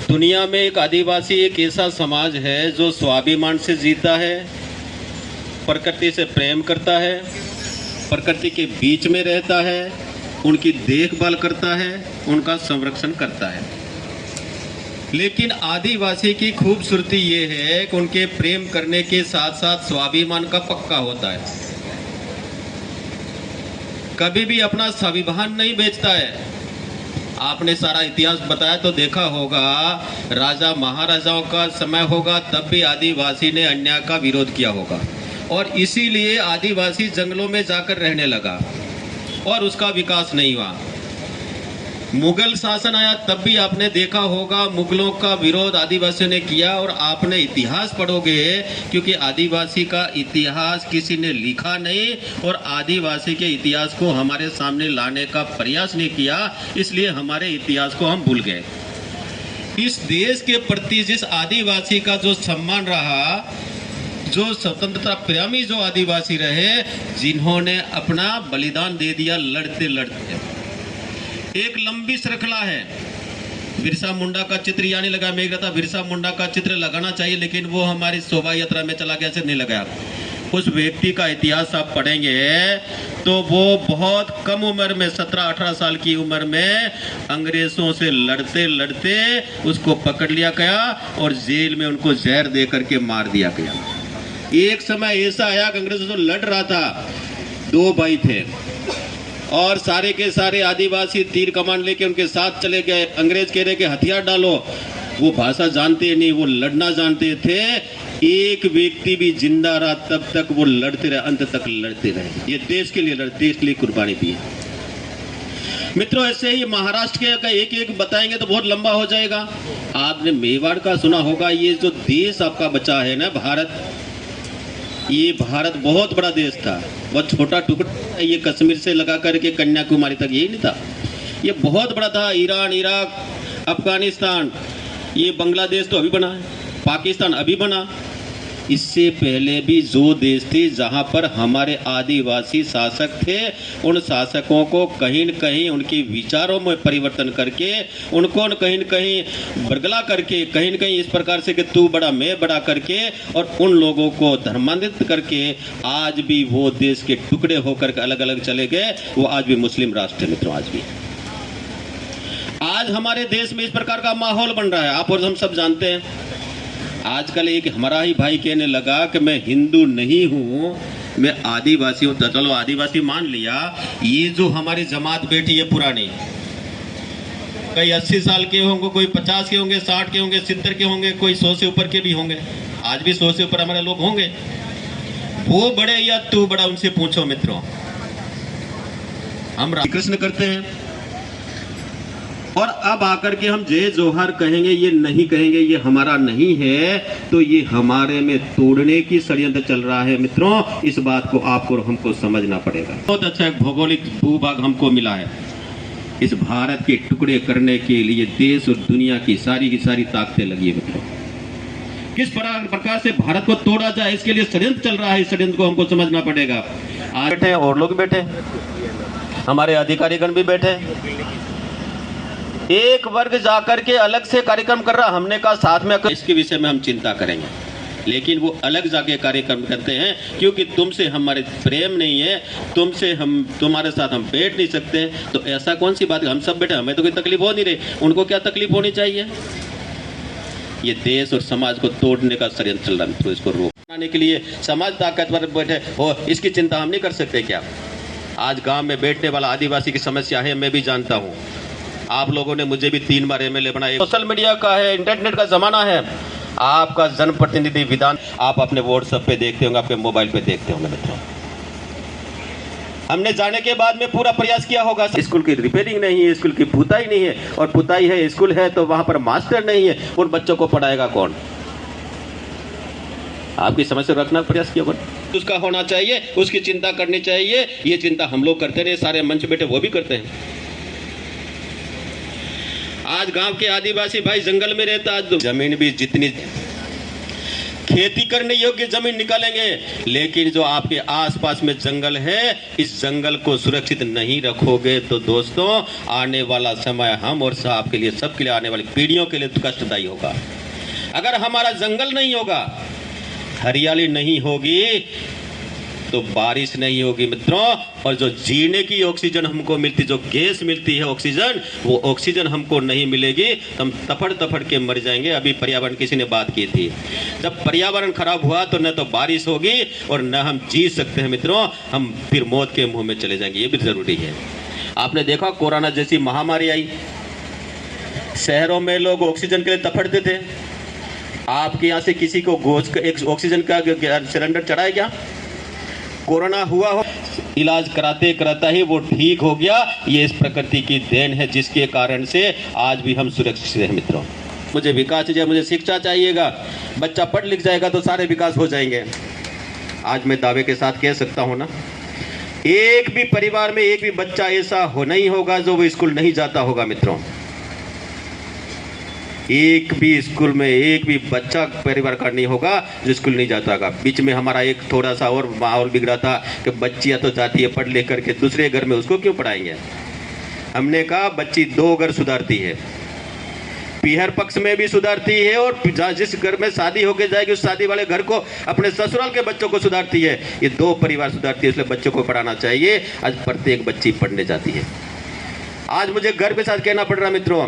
दुनिया में एक आदिवासी एक ऐसा समाज है जो स्वाभिमान से जीता है, प्रकृति से प्रेम करता है, प्रकृति के बीच में रहता है, उनकी देखभाल करता है, उनका संरक्षण करता है। लेकिन आदिवासी की खूबसूरती ये है कि उनके प्रेम करने के साथ साथ स्वाभिमान का पक्का होता है। कभी भी अपना स्वाभिमान नहीं बेचता है। आपने सारा इतिहास बताया तो देखा होगा, राजा महाराजाओं का समय होगा तब भी आदिवासी ने अन्याय का विरोध किया होगा और इसीलिए आदिवासी जंगलों में जाकर रहने लगा और उसका विकास नहीं हुआ। मुगल शासन आया तब भी आपने देखा होगा मुगलों का विरोध आदिवासियों ने किया और आपने इतिहास पढ़ोगे क्योंकि आदिवासी का इतिहास किसी ने लिखा नहीं और आदिवासी के इतिहास को हमारे सामने लाने का प्रयास नहीं किया, इसलिए हमारे इतिहास को हम भूल गए। इस देश के प्रति जिस आदिवासी का जो सम्मान रहा, जो स्वतंत्रता प्रेमी जो आदिवासी रहे, जिन्होंने अपना बलिदान दे दिया लड़ते लड़ते। एक लंबी श्रृंखला है। बिरसा मुंडा का चित्र यानी लगा, मैं कहता बिरसा मुंडा का चित्र लगाना चाहिए लेकिन वो हमारी शोभा यात्रा में चला गया, से नहीं लगाया। उस व्यक्ति का इतिहास आप पढ़ेंगे तो वो बहुत कम उम्र में 17-18 साल की उम्र में अंग्रेजों से लड़ते लड़ते उसको पकड़ लिया गया और जेल में उनको जहर दे करके मार दिया गया। एक समय ऐसा आया कि अंग्रेजों से लड़ रहा था, 2 भाई थे और सारे के सारे आदिवासी तीर कमान लेके उनके साथ चले गए। अंग्रेज कह रहे कि हथियार डालो, वो भाषा जानते नहीं, वो लड़ना जानते थे। एक व्यक्ति भी जिंदा रहा तब तक वो लड़ते रहे, अंत तक लड़ते रहे। ये देश के लिए लड़ते, देश के लिए कुर्बानी दी है। मित्रों, ऐसे ही महाराष्ट्र के का एक एक बताएंगे तो बहुत लंबा हो जाएगा। आपने मेवाड़ का सुना होगा। ये जो देश आपका बचा है ना भारत, ये भारत बहुत बड़ा देश था, बहुत छोटा टुकड़ा। ये कश्मीर से लगा करके कन्याकुमारी तक यही नहीं था, ये बहुत बड़ा था। ईरान, इराक, अफगानिस्तान, ये बांग्लादेश तो अभी बना है, पाकिस्तान अभी बना। इससे पहले भी जो देश थे जहाँ पर हमारे आदिवासी शासक थे, उन शासकों को कहीं न कहीं उनके विचारों में परिवर्तन करके, उनको कहीं न कहीं बरगला करके, कहीं न कहीं इस प्रकार से कि तू बड़ा मैं बड़ा करके और उन लोगों को धर्मांतरित करके आज भी वो देश के टुकड़े होकर के अलग अलग चले गए। वो आज भी मुस्लिम राष्ट्र है मित्रों। आज भी आज हमारे देश में इस प्रकार का माहौल बन रहा है। आप और हम सब जानते हैं। आजकल एक हमारा ही भाई कहने लगा कि मैं हिंदू नहीं हूँ, मैं आदिवासी हूँ। तो चलो आदिवासी मान लिया, ये जो हमारी जमात बैठी है पुरानी, कई 80 साल के होंगे, कोई 50 के होंगे, 60 के होंगे, 70 के होंगे, कोई 100 से ऊपर के भी होंगे। आज भी 100 से ऊपर हमारे लोग होंगे। वो बड़े या तू बड़ा, उनसे पूछो मित्रों। हम कृष्ण करते हैं और अब आकर के हम जय जोहार कहेंगे, ये नहीं कहेंगे ये हमारा नहीं है, तो ये हमारे में तोड़ने की षड्यंत्र चल रहा है मित्रों। इस बात को आपको और हमको समझना पड़ेगा। बहुत अच्छा एक भौगोलिक भूभाग हमको मिला है। इस भारत के टुकड़े करने के लिए देश और दुनिया की सारी ताकतें लगी है मित्रों। किस प्रकार से भारत को तोड़ा जाए, इसके लिए षड्यंत्र चल रहा है। इस षड्यंत्र को हमको समझना पड़ेगा। आज बैठे और लोग बैठे, हमारे अधिकारीगण भी बैठे। एक वर्ग जाकर के अलग से कार्यक्रम कर रहा, हमने कहा साथ में इसके विषय में हम चिंता करेंगे, लेकिन वो अलग जाके कार्यक्रम करते हैं क्योंकि तुमसे हमारे प्रेम नहीं है, तुमसे हम तुम्हारे साथ हम बैठ नहीं सकते। तो ऐसा कौन सी बात है, हम सब बैठे, हमें तो कोई तकलीफ हो नहीं रही, उनको क्या तकलीफ होनी चाहिए। ये देश और समाज को तोड़ने का षड्यंत्र चल रहा है। तो इसको रोकने के लिए समाज ताकतवर बैठे हो, इसकी चिंता हम नहीं कर सकते क्या। आज गाँव में बैठने वाला आदिवासी की समस्या है, मैं भी जानता हूँ। आप लोगों ने मुझे भी 3 बार एमएलए बनाया। सोशल मीडिया का है, इंटरनेट का जमाना है। आपका जनप्रतिनिधि विधान आप अपने व्हाट्सएप पे देखते होंगे, आपके मोबाइल पे देखते होंगे मित्रों। हमने जाने के बाद में पूरा प्रयास किया होगा। स्कूल की रिपेयरिंग नहीं है, स्कूल की पुताई नहीं है, और पुताई है स्कूल है तो वहां पर मास्टर नहीं है, उन बच्चों को पढ़ाएगा कौन। आपकी समस्या रखना प्रयास किया, उसका होना चाहिए, उसकी चिंता करनी चाहिए। ये चिंता हम लोग करते रहे, सारे मंच बैठे वो भी करते हैं। आज गांव के आदिवासी भाई जंगल में रहता, आज जमीन भी जितनी खेती करने योग्य जमीन निकालेंगे, लेकिन जो आपके आसपास में जंगल है, इस जंगल को सुरक्षित नहीं रखोगे तो दोस्तों आने वाला समय हम और आपके लिए, सबके लिए, आने वाली पीढ़ियों के लिए कष्टदायी होगा। अगर हमारा जंगल नहीं होगा, हरियाली नहीं होगी, तो बारिश नहीं होगी मित्रों, और जो जीने की ऑक्सीजन हमको मिलती, जो गैस मिलती है ऑक्सीजन, वो ऑक्सीजन हमको नहीं मिलेगी तो हम तफड़ तफड़ के मर जाएंगे। अभी पर्यावरण किसी ने बात की थी, जब पर्यावरण खराब हुआ तो न तो बारिश होगी और न हम जी सकते हैं मित्रों, हम फिर मौत के मुंह में चले जाएंगे। ये भी जरूरी है। आपने देखा कोरोना जैसी महामारी आई, शहरों में लोग ऑक्सीजन के लिए तफड़ते थे। आपके यहाँ से किसी को एक ऑक्सीजन का सिलेंडर चढ़ा है क्या? कोरोना हुआ हो, इलाज कराते कराता ही वो ठीक हो गया। ये इस प्रकृति की देन है, जिसके कारण से आज भी हम सुरक्षित हैं मित्रों। मुझे विकास चाहिए, मुझे शिक्षा चाहिएगा। बच्चा पढ़ लिख जाएगा तो सारे विकास हो जाएंगे। आज मैं दावे के साथ कह सकता हूँ ना, एक भी परिवार में एक भी बच्चा ऐसा हो नहीं होगा जो वो स्कूल नहीं जाता होगा मित्रों। एक भी स्कूल में एक भी बच्चा परिवार का नहीं होगा जो स्कूल नहीं जाता होगा। बीच में हमारा एक थोड़ा सा और माहौल बिगड़ा था कि बच्चियां तो जाती है पढ़ लिख करके दूसरे घर में, उसको क्यों पढ़ाएंगे। हमने कहा बच्ची 2 घर सुधारती है, पीहर पक्ष में भी सुधारती है, और जिस घर में शादी होके जाएगी उस शादी वाले घर को, अपने ससुराल के बच्चों को सुधारती है। ये 2 परिवार सुधारती है, इसलिए बच्चों को पढ़ाना चाहिए। आज प्रत्येक बच्ची पढ़ने जाती है। आज मुझे गर्व के साथ कहना पड़ रहा मित्रों,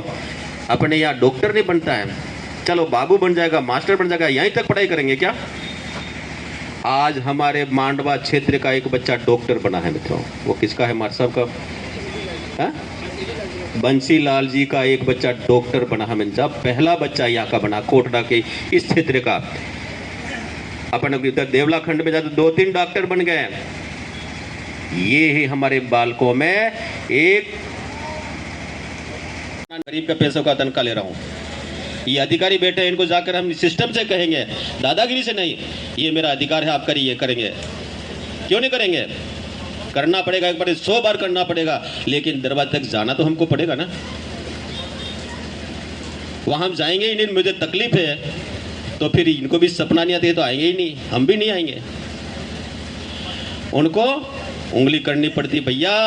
अपने यहाँ डॉक्टर नहीं बनता है, चलो बाबू बन जाएगा, मास्टर बन जाएगा, यहीं तक पढ़ाई करेंगे क्या? आज हमारे मांडवा क्षेत्र का एक बच्चा डॉक्टर बना है मित्रों। वो किसका है? मार साहब का, बंसी लाल जी का एक बच्चा डॉक्टर बना है मित्रों। पहला बच्चा यहाँ का बना, कोटड़ा के इस क्षेत्र का। अपन इधर देवला खंड में जाते 2-3 डॉक्टर बन गए। ये ही हमारे बालकों में एक गरीब का पैसों का तनख्वाह ले रहा हूँ। ये अधिकारी बैठे हैं, इनको जाकर हम सिस्टम से कहेंगे, दादागिरी से नहीं, ये मेरा अधिकार है, आप करिए, करेंगे। क्यों नहीं करेंगे? करना पड़ेगा, एक बार 100 बार करना पड़ेगा, लेकिन दरवाजे तक जाना तो हमको पड़ेगा ना। वहां हम जाएंगे ही नहीं, मुझे तकलीफ है, तो फिर इनको भी सपना नहीं आते तो आएंगे ही नहीं, हम भी नहीं आएंगे। उनको उंगली करनी पड़ती, भैया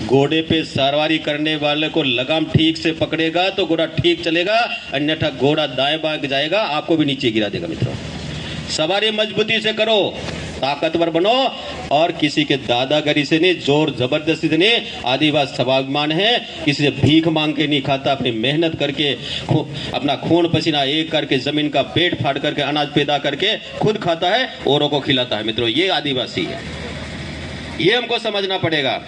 घोड़े पे सवारी करने वाले को लगाम ठीक से पकड़ेगा तो घोड़ा ठीक चलेगा, अन्यथा घोड़ा दाएं बाएं जाएगा, आपको भी नीचे गिरा देगा मित्रों। सवारी मजबूती से करो, ताकतवर बनो, और किसी के दादागिरी से नहीं, जोर जबरदस्ती से नहीं। आदिवासी स्वाभिमान है, किसी से भीख मांग के नहीं खाता, अपनी मेहनत करके, अपना खून पसीना एक करके, जमीन का पेट फाड़ करके, अनाज पैदा करके खुद खाता है, औरों को खिलाता है मित्रों। ये आदिवासी है, ये हमको समझना पड़ेगा।